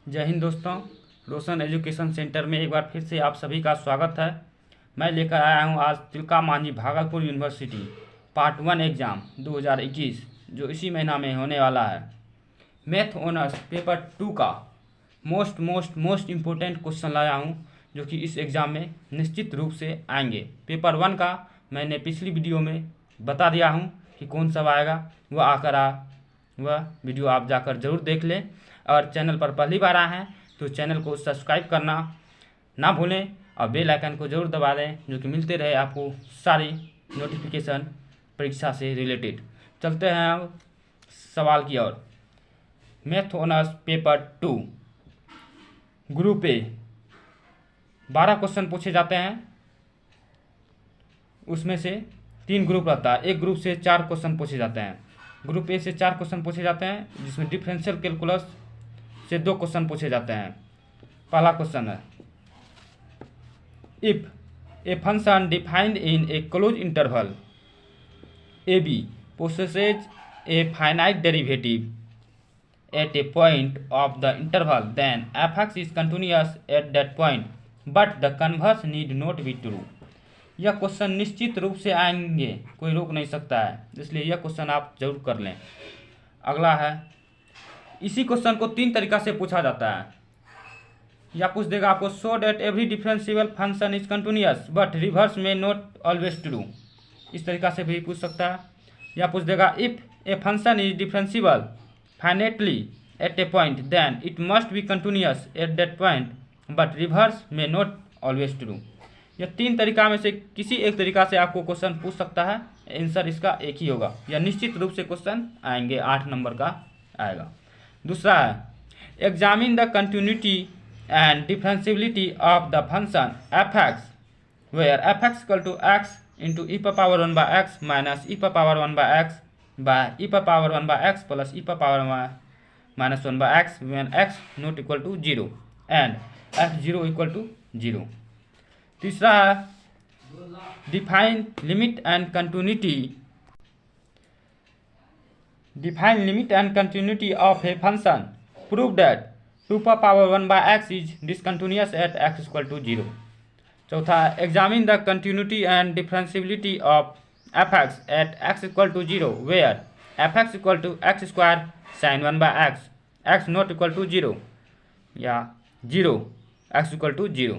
जय हिंद दोस्तों। रोशन education centre में एक बार फिर से आप सभी का स्वागत है। मैं लेकर आया हूं आज Tilka Manjhi Bhagalpur university part 1 exam 2021 जो इसी महीना में होने वाला है। मैथ ऑनर्स पेपर 2 का मोस्ट इम्पोर्टेंट क्वेश्चन लाया हूं जो कि इस एग्ज़ाम में निश्चित रूप से आएंगे। पेपर 1 का मैंने पिछली वीडियो में बता दिया हूं कि कौन सा आएगा, वह वीडियो आप जाकर ज़रूर देख लें। और चैनल पर पहली बार आए हैं तो चैनल को सब्सक्राइब करना ना भूलें और बेल आइकन को ज़रूर दबा दें जो कि मिलते रहे आपको सारी नोटिफिकेशन परीक्षा से रिलेटेड। चलते हैं अब सवाल की ओर। Math honours paper 2 group A 12 question पूछे जाते हैं। उसमें से 3 ग्रुप रहता है। एक ग्रुप से 4 क्वेश्चन पूछे जाते हैं। ग्रुप ए से 4 क्वेश्चन पूछे जाते हैं जिसमें डिफरेंशियल कैलकुलस से 2 क्वेश्चन पूछे जाते हैं। पहला क्वेश्चन है, if a function defined in a closed interval A B possesses a finite derivative at a point of the interval then F X is continuous at that point but the converse need not be true. यह question निश्चित रूप से आएंगे, कोई रोक नहीं सकता है, इसलिए यह क्वेश्चन आप जरूर कर लें। अगला है, इसी क्वेश्चन को 3 तरीका से पूछा जाता है। या पूछ देगा आपको show that every differentiable function is continuous but reverse में नॉट ऑलवेज ट्रू, इस तरीका से भी पूछ सकता है। या पूछ देगा if a function is differentiable finitely at a point then it must be continuous at that point but reverse में नॉट ऑलवेज ट्रू। यह 3 तरीका में से किसी एक तरीका से आपको क्वेश्चन पूछ सकता है। आंसर इसका एक ही होगा। यह निश्चित रूप से क्वेश्चन आएंगे, 8 नंबर का आएगा। दूसरा है, examine the continuity and differentiability of the function f x where f x equal to x into e power 1 by x minus e power 1 by x by e power 1 by x plus E power minus 1 by x when x not equal to 0 and f 0 equal to 0। तीसरा है, define limit and continuity of a function. Prove that 2 power 1 by x is discontinuous at x equal to 0. चौथा, examine the continuity and differentiability of fx at x equal to 0 where fx equal to x square sin 1 by x not equal to 0 या 0 x equal to 0।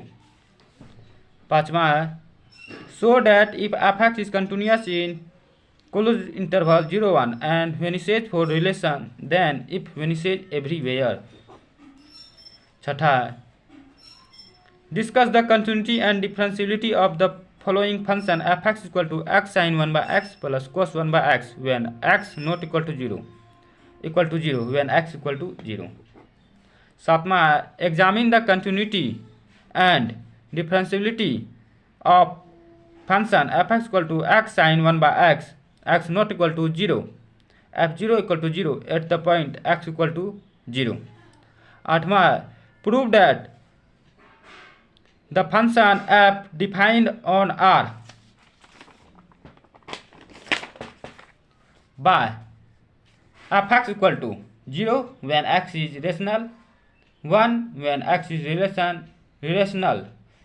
पांचवा है, show that if fx is continuous in closed interval 0 1 and vanishes for relation then if vanishes everywhere। छठा है, discuss the continuity and differentiability of the following function fx equal to x sin 1 by x plus cos 1 by x when x not equal to 0 when x equal to 0। सातवां है, examine the continuity and differentiability of function fx equal to x sin 1 by x not equal to 0 f0 equal to 0 at the point x equal to 0। आठवां है, prove that the function f defined on R by fx equal to 0 when x is rational 1 when x is relational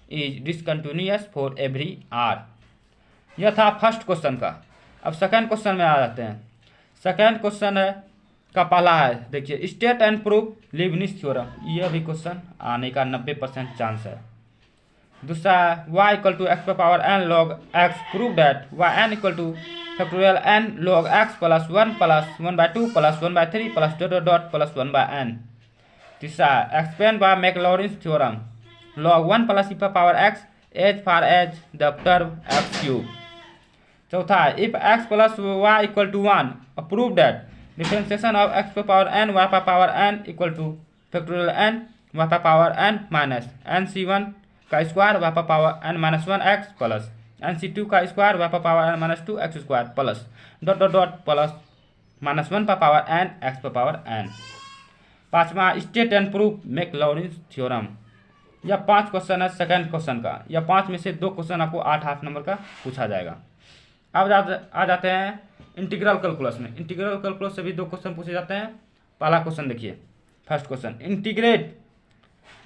is discontinuous for every R। यह था first question का। अब second question में आ जाते हैं। Second question है का पहला है, देखिए, state and prove Leibniz theorem. यह भी क्वेश्चन आने का 90% चांस है। दूसरा है, y equal to X power n log x prove that y n equal to factorial n log x plus 1/2 plus 1/3 plus dot plus 1/n। तीसरा है, explain by Maclaurin's theorem log 1 plus E power x as far as the term x cube. चौथा है, if x plus y equal to 1 prove that differentiation of x power n y power n equal to factorial n y power n minus nc1 का square y power n minus 1 x plus nc2 का square y power n minus 2 x square plus dot plus minus 1 power n x power n। पांचवा, state and prove मैक्लॉरिन्स theorem. यह 5 question है second question का। यह 5 में से 2 question आपको 8 number का पूछा जाएगा। अब आ जाते हैं इंटीग्रल कैलकुलस में। इंटीग्रल कैलकुलस से भी 2 क्वेश्चन पूछे जाते हैं। पहला क्वेश्चन देखिए, first question, integrate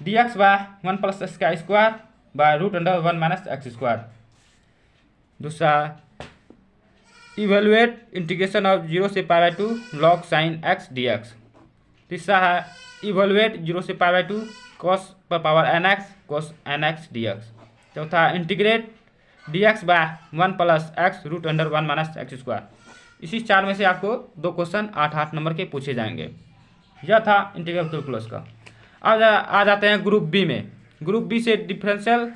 dx by 1 plus x का square by root under 1 minus x square. दूसरा इवेलुएट इंटीग्रेशन ऑफ 0 से pi by 2 log sine x dx। तीसरा है इवेलुएट 0 से पाई बाय 2 cos पर power nx cos nx dx। चौथा integrate dx by 1 plus x root under 1 minus x square. इसी चार में से आपको 2 क्वेश्चन 8-8 नंबर के पूछे जाएंगे। यह था इंटीग्रल कैलकुलस का। अब आ जाते हैं ग्रुप बी में। ग्रुप बी से डिफरेंशियल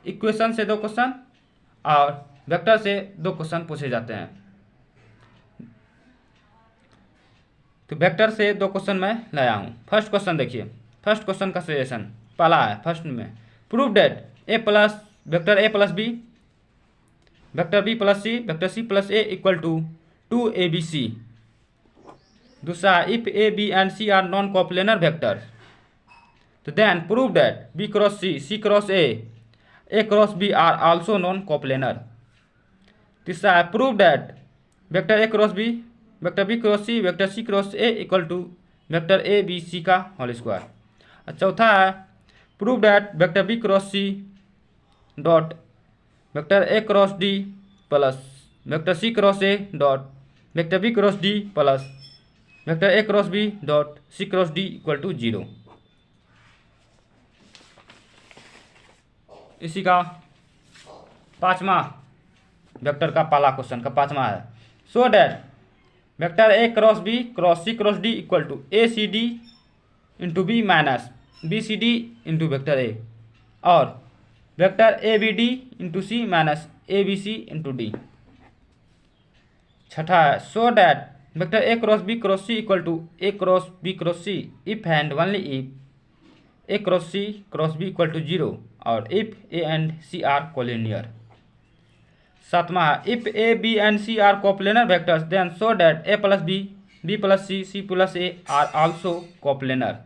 इक्वेशन से 2 क्वेश्चन और वेक्टर से 2 क्वेश्चन पूछे जाते हैं। तो वेक्टर से 2 क्वेश्चन मैं लाया हूँ। फर्स्ट क्वेश्चन देखिए, फर्स्ट क्वेश्चन का सजेशन पहला है फर्स्ट में, prove that A plus vector A plus B vector B plus C vector C plus A equal to 2abc। दूसरा if A B and C are non coplanar vector तो then prove that B cross C cross A cross B are also non coplanar. तीसरा है prove that vector A cross B vector B cross C vector C cross A equal to vector A B C का whole square. चौथा है prove that vector B cross C dot vector A cross D plus vector C cross A dot vector B cross D plus vector A cross B dot C cross D equal to 0। इसी का पांचवा vector का पहला question का पांचवा है, so that vector A cross C cross D equal to A C D into B minus B C D into vector A और vector A B D into C minus A B C into D. छठा है so that vector A cross C equal to A cross C if and only if A cross B equal to 0 और if A and C are collinear. सातवां है if A B and C are coplanar vectors then so that A plus B plus C plus A are also coplanar.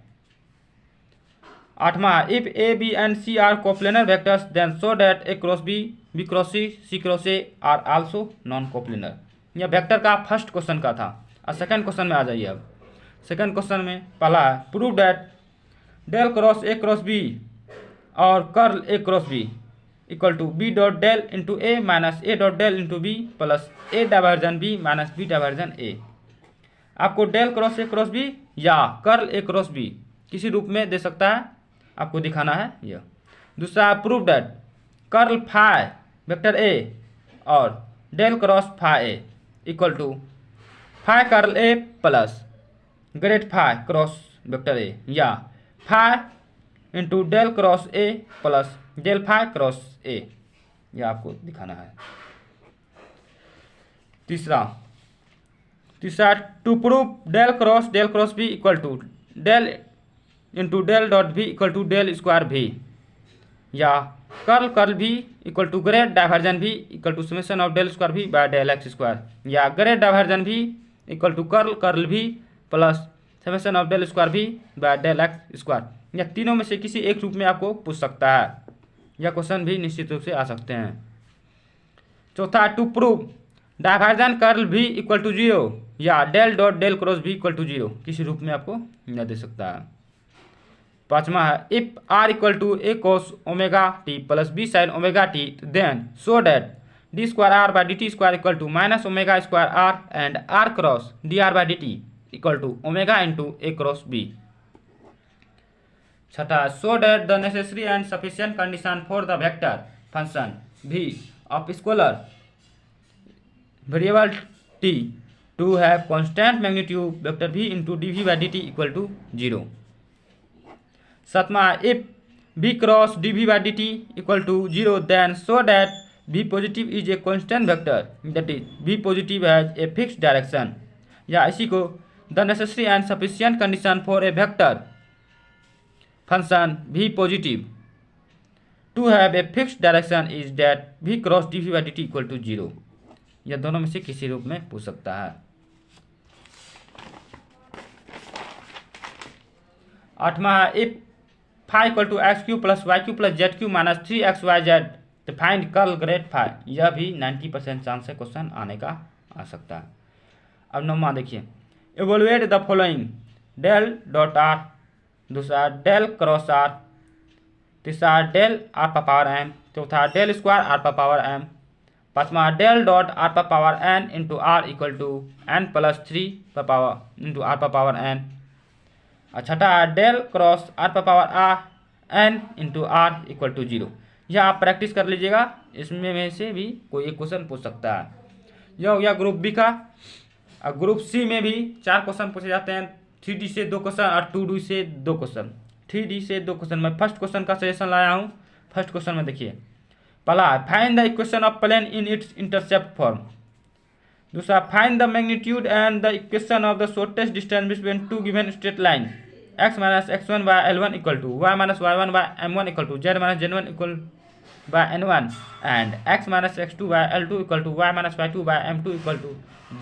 आठवां है if A B and C are coplanar vectors then so that A cross B cross C cross A are also non coplanar. यह vector का first question का था। और second question में आ जाइए। अब सेकंड क्वेश्चन में पहला है prove that del cross A cross B और curl A cross B equal to B dot del into A minus A dot del into B plus A divergence B minus B divergence A. आपको del cross A cross B या curl A cross B किसी रूप में दे सकता है, आपको दिखाना है यह। दूसरा prove that curl phi vector A और del cross phi A equal to phi curl A plus grad phi cross vector A या phi into del cross A plus del phi cross A, यह आपको दिखाना है। तीसरा to prove del cross B equal to del into del dot B equal to del square B या curl B equal to grad divergence भी equal to summation of del square V by del x square या grad divergence भी equal to curl V plus summation of del square V by del x square. या तीनों में से किसी एक रूप में आपको पूछ सकता है। यह क्वेश्चन भी निश्चित रूप से आ सकते हैं। चौथा to prove diversion curl B equal to 0 या डेल डॉट डेल क्रॉस भी इक्वल टू 0 किसी रूप में आपको यह दे सकता है। पांचवा है if R equal to A cos omega T plus B sine omega T then so that D square R by D T square equal to minus omega square R and R cross D R by D T equal to omega into A cross B. छठा so that the necessary and sufficient condition for the vector function B of scalar variable T to have constant magnitude vector भी into D V by D T equal to 0। सातवां if B cross D V by D T equal to 0 then so that B positive is a constant vector that is B positive has a fixed direction या इसी को the necessary and sufficient condition for a vector function B positive to have a fixed direction is that B cross D V by D T equal to 0। यह दोनों में से किसी रूप में पूछ सकता है। आठवां if phi equal to x cube plus y cube plus z cube minus 3xyz तो फाइंड कर्ल ग्रेड फाई। यह भी 90% चांस है क्वेश्चन आने का आ सकता है। अब नौवां देखिए evaluate the following del dot r दूसरा डेल क्रॉस आर, तीसरा डेल आर पर पावर एम, चौथा डेल स्क्वायर आर पर पावर एम, पाँचवा डेल डॉट आर पर power n into r equal to n plus 3 पर पावर इंटू आर पर power n, और छठा डेल क्रॉस आर पर power r n into r equal to 0। यह आप प्रैक्टिस कर लीजिएगा, इसमें में से भी कोई एक क्वेश्चन पूछ सकता है। यह हो गया ग्रुप बी का। और ग्रुप सी में भी 4 क्वेश्चन पूछे जाते हैं, 3D से 2 क्वेश्चन और 2D से 2 क्वेश्चन। 3D से 2 क्वेश्चन मैं फर्स्ट क्वेश्चन का सजेशन लाया हूँ। फर्स्ट क्वेश्चन में देखिए, पहला find the equation of plane in its intercept form. दूसरा find the magnitude and the equation of the shortest distance between two given straight line x minus x1 by L1 equal to y minus y1 by M1 equal to z minus Z1 equal by N1 and x minus x2 by L2 equal to y minus y2 by M2 equal to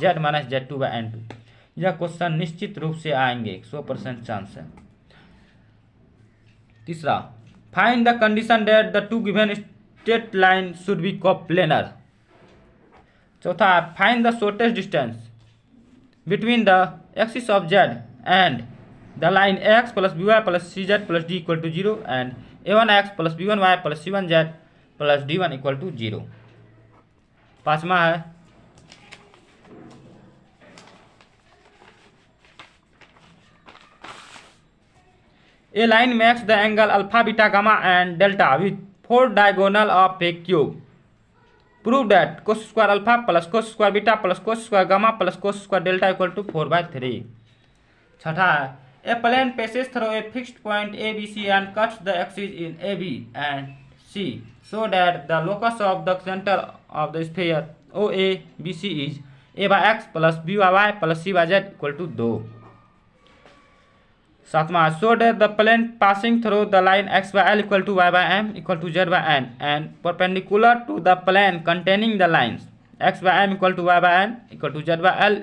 z minus Z2 by N2। यह question निश्चित रूप से आएंगे, 100% chance है। तीसरा find the condition that the two given straight line should be coplanar. चौथा find the shortest distance between the axis of z and the line x plus by plus cz plus d equal to 0 and a1x plus b1y plus c1z plus d1 equal to 0। पांचवा है a line makes the angle alpha beta gamma and delta with 4 diagonal of a cube। prove that cos square alpha plus cos square beta plus cos square gamma plus cos square delta equal to 4/3। छठा है a plane passes through a fixed point ABC and cuts the axis in AB and C so that the locus of the center of the sphere OABC is a by x plus b by y plus c by z equal to 2। सातवां so that the plane passing through the line x by L equal to y by m equal to z by n and perpendicular to the plane containing the lines x by m equal to y by n equal to z by L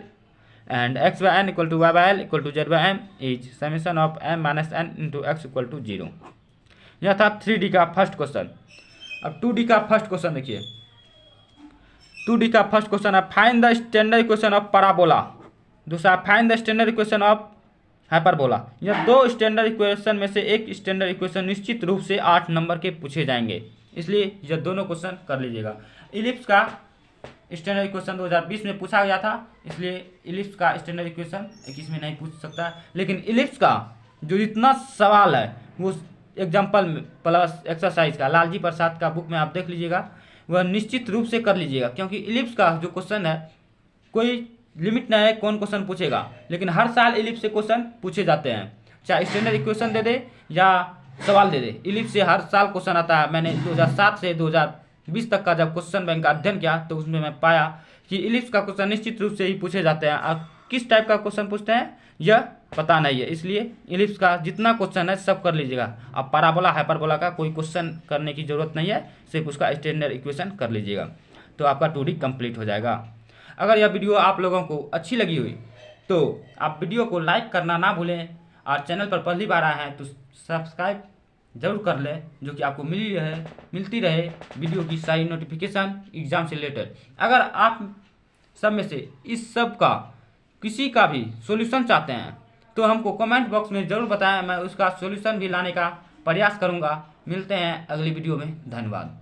and x by n equal to y by L equal to z by m is summation of m minus n into x equal to 0। यह था 3D का first question. अब 2D का first question देखिए। 2D का first question है find the standard equation of parabola. दूसरा find the standard equation of hyperbola. यह दो स्टैंडर्ड इक्वेशन में से एक स्टैंडर्ड इक्वेशन निश्चित रूप से 8 नंबर के पूछे जाएंगे, इसलिए यह दोनों क्वेश्चन कर लीजिएगा। इलिप्स का स्टैंडर्ड इक्वेशन 2020 में पूछा गया था, इसलिए इलिप्स का स्टैंडर्ड इक्वेशन 21 में नहीं पूछ सकता, लेकिन इलिप्स का जो जितना सवाल है वो एग्जाम्पल प्लस एक्सरसाइज का लालजी प्रसाद का बुक में आप देख लीजिएगा, वह निश्चित रूप से कर लीजिएगा। क्योंकि इलिप्स का जो क्वेश्चन है कोई लिमिट नहीं है कौन क्वेश्चन पूछेगा, लेकिन हर साल इलिप्स से क्वेश्चन पूछे जाते हैं, चाहे स्टैंडर्ड इक्वेशन दे दे या सवाल दे दे। इलिप्स से हर साल क्वेश्चन आता है। मैंने 2007 से 2020 तक का जब क्वेश्चन बैंक का अध्ययन किया तो उसमें मैं पाया कि इलिप्स का क्वेश्चन निश्चित रूप से ही पूछे जाते हैं। और किस टाइप का क्वेश्चन पूछते हैं यह पता नहीं है, इसलिए इलिप्स का जितना क्वेश्चन है सब कर लीजिएगा। अब पैराबोला हाइपरबोला का कोई क्वेश्चन करने की जरूरत नहीं है, सिर्फ उसका स्टैंडर्ड इक्वेशन कर लीजिएगा तो आपका 2D कंप्लीट हो जाएगा। अगर यह वीडियो आप लोगों को अच्छी लगी हुई तो आप वीडियो को लाइक करना ना भूलें, और चैनल पर पहली बार आए हैं तो सब्सक्राइब जरूर कर लें, जो कि आपको मिलती रहे वीडियो की सारी नोटिफिकेशन एग्जाम से रिलेटेड। अगर आप सब में से इस सब का किसी का भी सॉल्यूशन चाहते हैं तो हमको कमेंट बॉक्स में ज़रूर बताएं, मैं उसका सॉल्यूशन भी लाने का प्रयास करूंगा। मिलते हैं अगली वीडियो में, धन्यवाद।